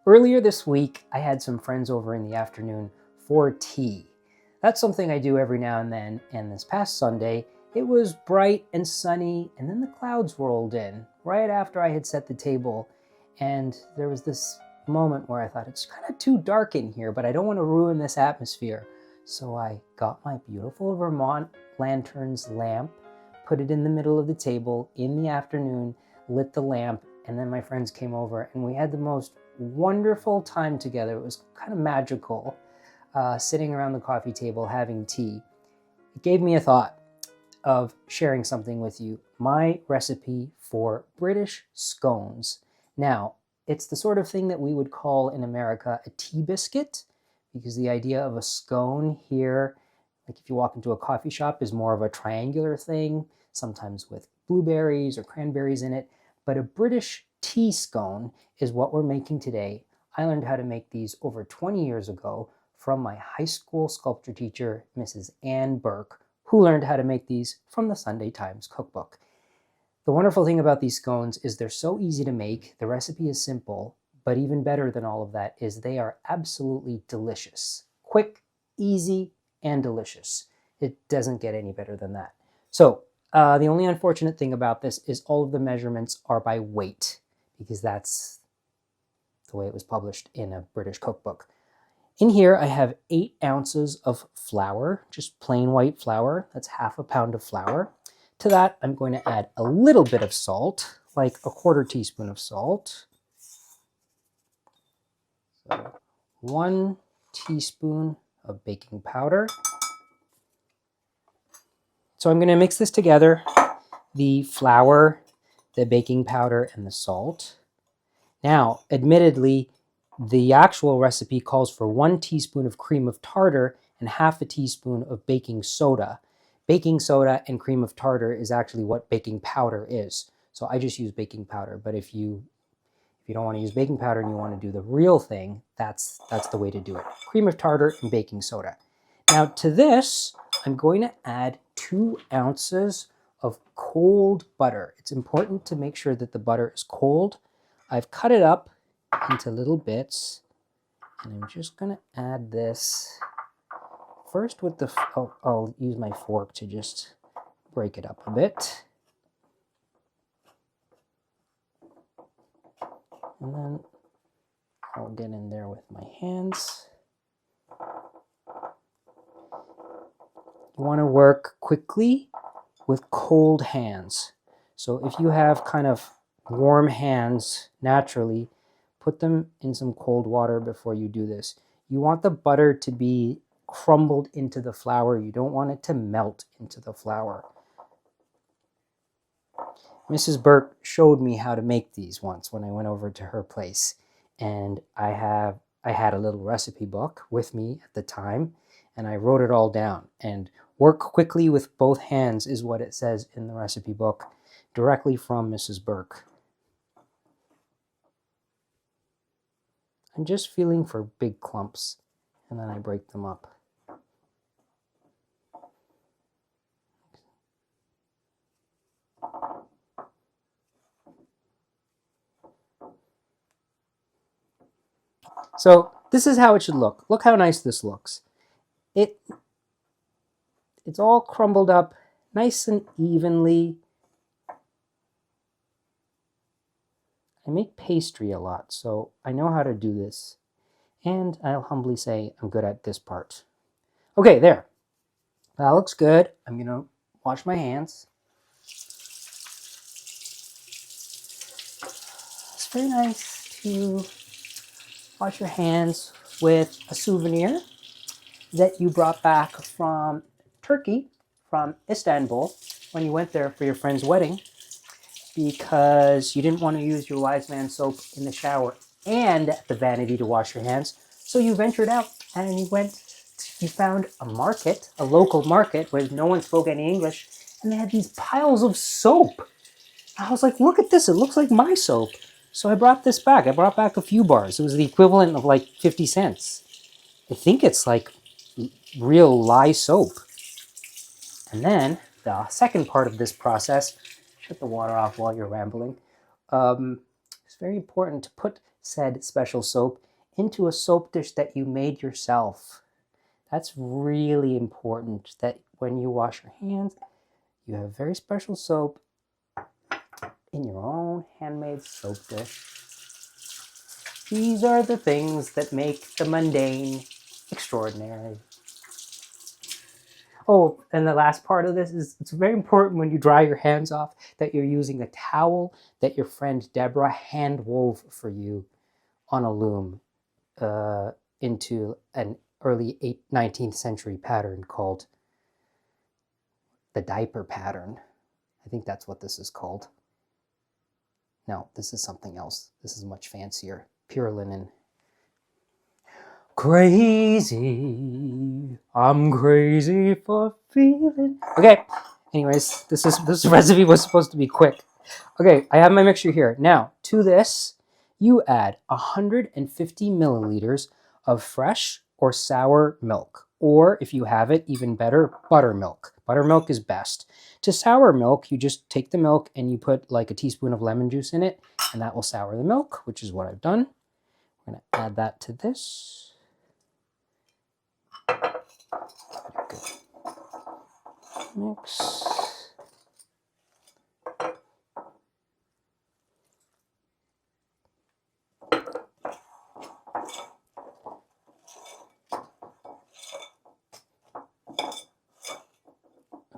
Earlier this week, I had some friends over in the afternoon for tea. That's something I do every now and then, and this past Sunday, it was bright and sunny, and then the clouds rolled in right after I had set the table, and there was this moment where I thought, it's kind of too dark in here, but I don't want to ruin this atmosphere. So I got my beautiful Vermont lanterns lamp, put it in the middle of the table in the afternoon, lit the lamp, and then my friends came over, and we had the most wonderful time together. It was kind of magical, sitting around the coffee table having tea. It gave me a thought of sharing something with you. My recipe for British scones. Now, it's the sort of thing that we would call in America a tea biscuit, because the idea of a scone here, like if you walk into a coffee shop, is more of a triangular thing, sometimes with blueberries or cranberries in it. But a British tea scone is what we're making today. I learned how to make these over 20 years ago from my high school sculpture teacher, Mrs. Ann Burke, who learned how to make these from the Sunday Times cookbook. The wonderful thing about these scones is they're so easy to make. The recipe is simple, but even better than all of that is they are absolutely delicious. Quick, easy, and delicious. It doesn't get any better than that. So the only unfortunate thing about this is all of the measurements are by weight, because that's the way it was published in a British cookbook. In here, I have 8 ounces of flour, just plain white flour. That's half a pound of flour. To that, I'm going to add a little bit of salt, like a 1/4 teaspoon of salt. So 1 teaspoon of baking powder. So I'm going to mix this together, the flour, the baking powder, and the salt. Now, admittedly, the actual recipe calls for 1 teaspoon of cream of tartar and half a teaspoon of baking soda. Baking soda and cream of tartar is actually what baking powder is. So I just use baking powder, but if you don't want to use baking powder and you want to do the real thing, that's the way to do it. Cream of tartar and baking soda. Now to this, I'm going to add 2 ounces of cold butter. It's important to make sure that the butter is cold. I've cut it up into little bits, and I'm just going to add this first with the, I'll use my fork to just break it up a bit. And then I'll get in there with my hands. You want to work quickly with cold hands. So if you have kind of warm hands naturally, put them in some cold water before you do this. You want the butter to be crumbled into the flour. You don't want it to melt into the flour. Mrs. Burke showed me how to make these once when I went over to her place. And I had a little recipe book with me at the time, and I wrote it all down. And work quickly with both hands is what it says in the recipe book, directly from Mrs. Burke. I'm just feeling for big clumps, and then I break them up. So this is how it should look. Look how nice this looks. It's all crumbled up nice and evenly. I make pastry a lot, so I know how to do this. And I'll humbly say I'm good at this part. Okay, there. That looks good. I'm going to wash my hands. It's very nice to wash your hands with a souvenir that you brought back from Turkey, from Istanbul, when you went there for your friend's wedding, because you didn't want to use your wise man soap in the shower and at the vanity to wash your hands. So you ventured out and you found a market, a local market where no one spoke any English, and they had these piles of soap. I was like, look at this, it looks like my soap. So I brought this back. I brought back a few bars. It was the equivalent of like 50 cents. I think it's like real lye soap. And then the second part of this process, shut the water off while you're rambling. It's very important to put said special soap into a soap dish that you made yourself. That's really important, that when you wash your hands, you have very special soap in your own handmade soap dish. These are the things that make the mundane extraordinary. Oh, and the last part of this is it's very important when you dry your hands off that you're using a towel that your friend Deborah hand wove for you on a loom into an early 19th century pattern called the diaper pattern. I think that's what this is called. No, this is something else. This is much fancier. Pure linen. Crazy. I'm crazy for feeling. Okay. Anyways, this recipe was supposed to be quick. Okay, I have my mixture here. Now, to this, you add 150 milliliters of fresh or sour milk. Or if you have it, even better, buttermilk. Buttermilk is best. To sour milk, you just take the milk and you put like a teaspoon of lemon juice in it, and that will sour the milk, which is what I've done. We're going to add that to this. Good. Mix.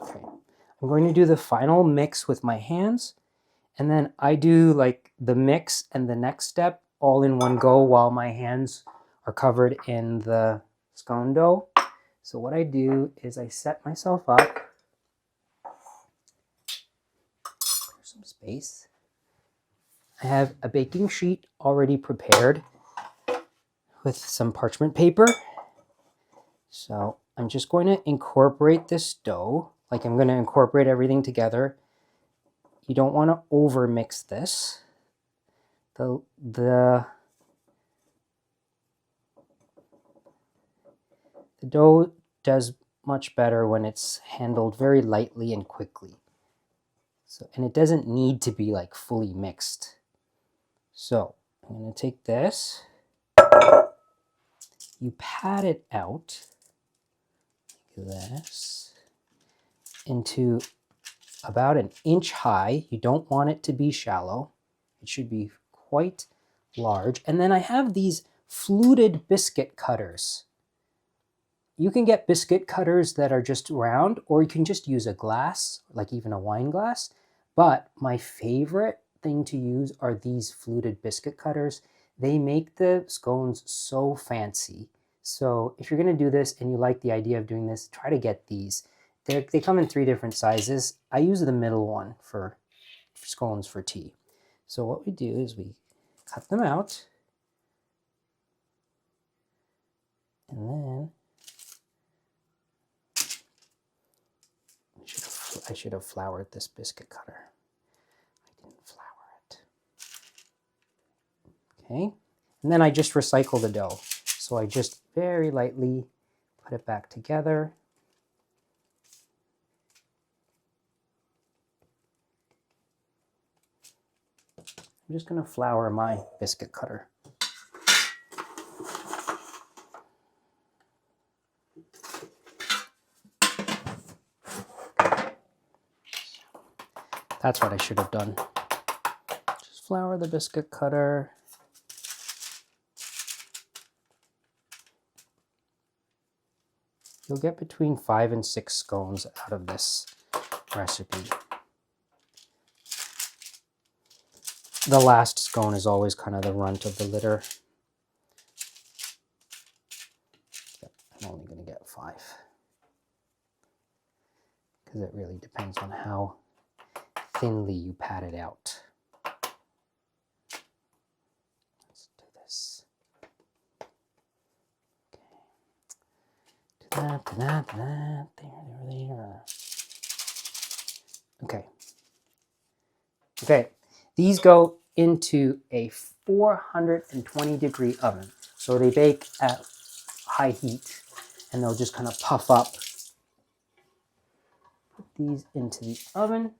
Okay, I'm going to do the final mix with my hands, and then I do like the mix and the next step all in one go while my hands are covered in the scone dough. So what I do is I set myself up. There's some space. I have a baking sheet already prepared with some parchment paper. So I'm just going to incorporate this dough, like I'm going to incorporate everything together. You don't want to over mix this. The dough does much better when it's handled very lightly and quickly. So, and it doesn't need to be like fully mixed. So I'm going to take this, you pat it out like this into about an inch high. You don't want it to be shallow. It should be quite large. And then I have these fluted biscuit cutters. You can get biscuit cutters that are just round, or you can just use a glass, like even a wine glass. But my favorite thing to use are these fluted biscuit cutters. They make the scones so fancy. So if you're going to do this and you like the idea of doing this, try to get these. They come in 3 different sizes. I use the middle one for scones for tea. So what we do is we cut them out, and then I should have floured this biscuit cutter. I didn't flour it. Okay, and then I just recycle the dough. So I just very lightly put it back together. I'm just going to flour my biscuit cutter. That's what I should have done. Just flour the biscuit cutter. You'll get between 5 and 6 scones out of this recipe. The last scone is always kind of the runt of the litter. I'm only going to get 5. Because it really depends on how thinly you pat it out. Let's do this. Okay. Okay. These go into a 420 degree oven. So they bake at high heat and they'll just kind of puff up. Put these into the oven.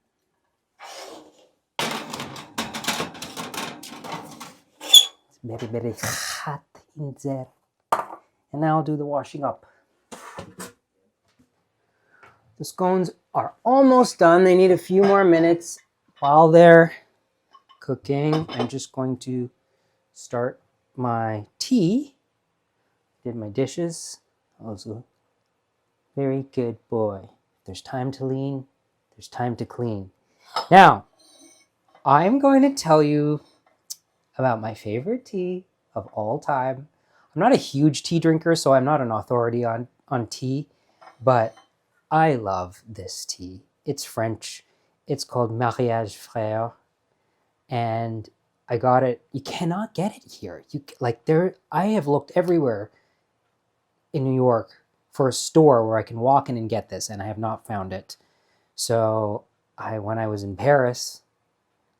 It's It's very hot in there. And now I'll do the washing up. The scones are almost done. They need a few more minutes. While they're cooking, I'm just going to start my tea. Did my dishes. Also, very good boy. If there's time to lean, there's time to clean. Now, I'm going to tell you about my favorite tea of all time. I'm not a huge tea drinker, so I'm not an authority on tea, but I love this tea. It's French. It's called Mariage Frères, and I got it. You cannot get it here. I have looked everywhere in New York for a store where I can walk in and get this, and I have not found it. So when I was in Paris,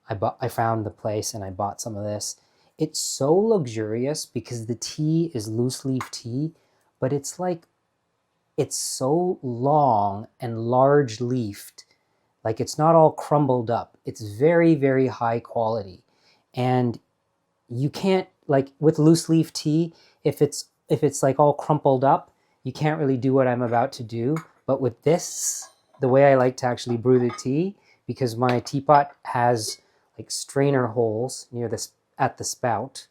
I found the place and I bought some of this. It's so luxurious because the tea is loose leaf tea, but it's so long and large leafed. Like, it's not all crumbled up. It's very, very high quality. And you can't, like with loose leaf tea, if it's like all crumpled up, you can't really do what I'm about to do. But with this, the way I like to actually brew the tea, because my teapot has like strainer holes near this at the spout.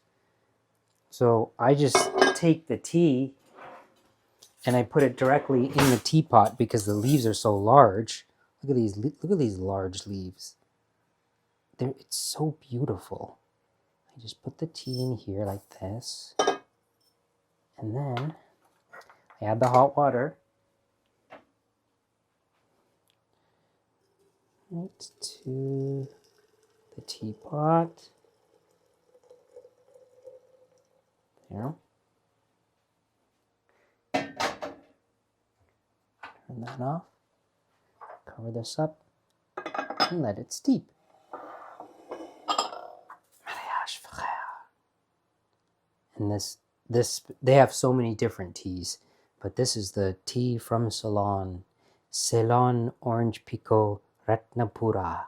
So I just take the tea and I put it directly in the teapot because the leaves are so large. Look at these large leaves. It's so beautiful. I just put the tea in here like this. And then I add the hot water. Right to the teapot. There. Turn that off. Cover this up and let it steep. Mariage Frères. And this they have so many different teas, but this is the tea from Ceylon. Ceylon Orange Pekoe Ratnapura.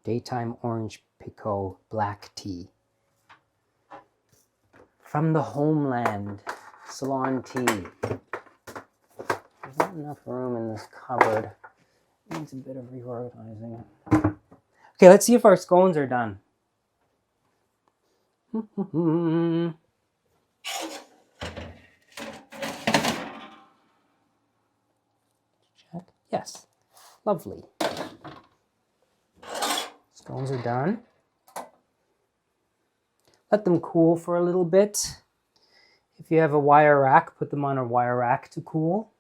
Daytime Orange Pekoe Black Tea. From the homeland, Ceylon tea. There's not enough room in this cupboard. It needs a bit of reorganizing. Okay, let's see if our scones are done. Check. Yes. Lovely. Scones are done. Let them cool for a little bit. If you have a wire rack, put them on a wire rack to cool.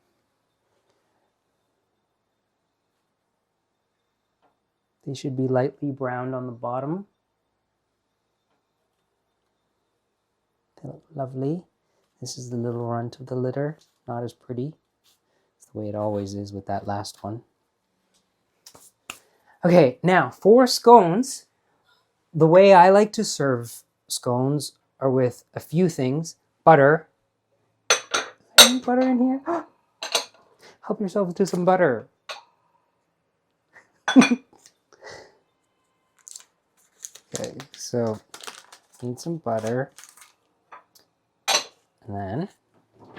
They should be lightly browned on the bottom. They look lovely. This is the little runt of the litter. Not as pretty. It's the way it always is with that last one. Okay, now for scones, the way I like to serve scones are with a few things. Butter. Any butter in here? Help yourself to some butter. Okay, so need some butter. And then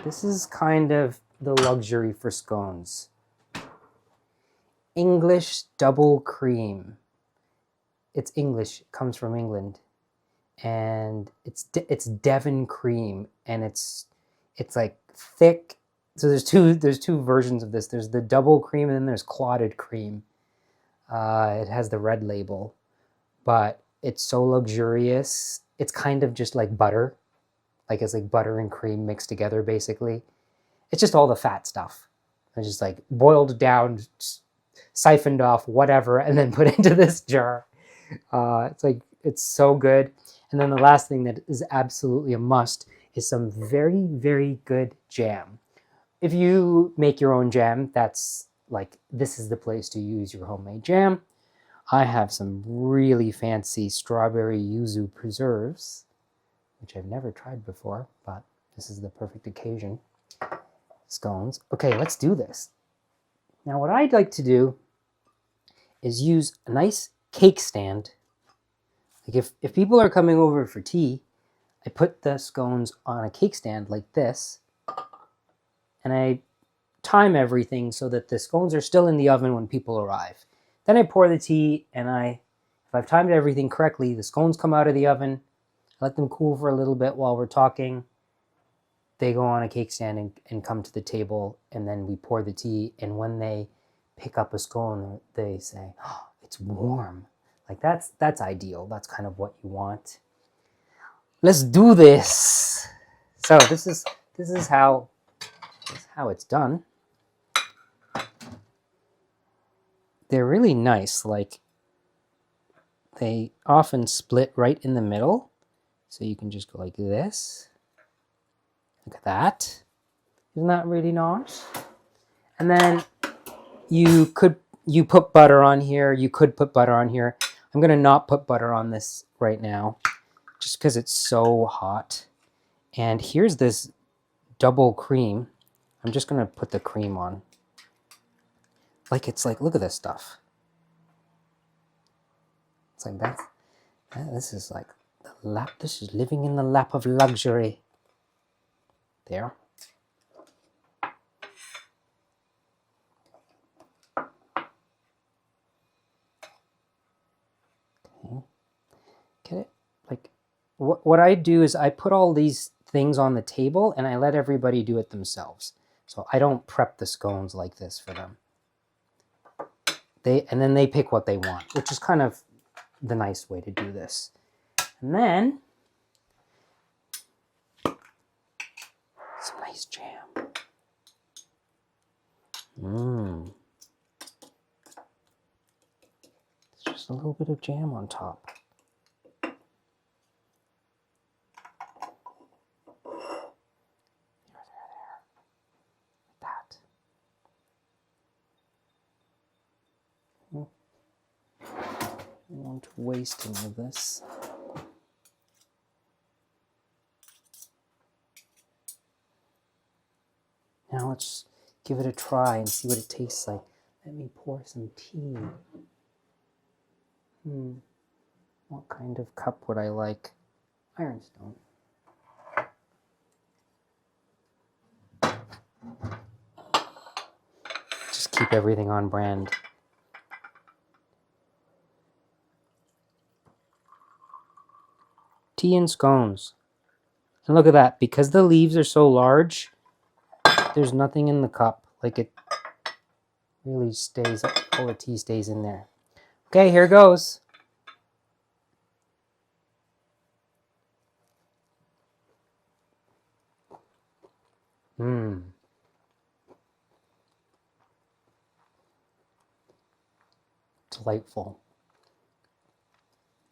this is kind of the luxury for scones. English double cream. It's English, it comes from England. And it's Devon cream, and it's like thick. So there's two versions of this. There's the double cream and then there's clotted cream. It has the red label, but it's so luxurious. It's kind of just like butter. Like it's like butter and cream mixed together, basically. It's just all the fat stuff. It's just like boiled down, siphoned off, whatever, and then put into this jar. It's so good. And then the last thing that is absolutely a must is some very, very good jam. If you make your own jam, this is the place to use your homemade jam. I have some really fancy strawberry yuzu preserves, which I've never tried before, but this is the perfect occasion. Scones. Okay, let's do this. Now what I'd like to do is use a nice cake stand Like if people are coming over for tea, I put the scones on a cake stand like this, and I time everything so that the scones are still in the oven when people arrive. Then I pour the tea, and if I've timed everything correctly, the scones come out of the oven, let them cool for a little bit while we're talking. They go on a cake stand and come to the table, and then we pour the tea, and when they pick up a scone, they say, "Oh, it's warm." Like that's ideal. That's kind of what you want. Let's do this. So this is how it's done. They're really nice. Like, they often split right in the middle, so you can just go like this. Look at that. Isn't that really nice? And then you put butter on here. You could put butter on here. I'm gonna not put butter on this right now, just because it's so hot. And here's this double cream. I'm just gonna put the cream on. Like, it's like, look at this stuff. It's like that. This is like the lap. This is living in the lap of luxury. There. Okay. Get it? Like, what I do is I put all these things on the table and I let everybody do it themselves. So I don't prep the scones like this for them. And then they pick what they want, which is kind of the nice way to do this. And then some nice jam. It's just a little bit of jam on top. That. I don't want to waste any of this. Now let's give it a try and see what it tastes like. Let me pour some tea. What kind of cup would I like? Ironstone. Just keep everything on brand. Tea and scones. And look at that, because the leaves are so large, there's nothing in the cup. Like, it really stays, all the tea stays in there. Okay, here goes. Delightful.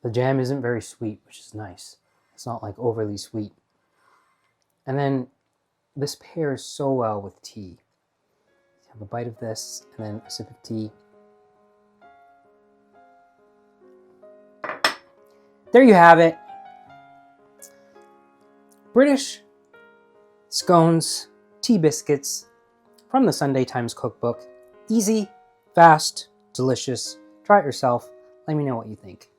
The jam isn't very sweet, which is nice. It's not like overly sweet. And then this pairs so well with tea. You have a bite of this and then a sip of tea. There you have it. British scones, tea biscuits from the Sunday Times cookbook. Easy, fast, delicious. Try it yourself. Let me know what you think.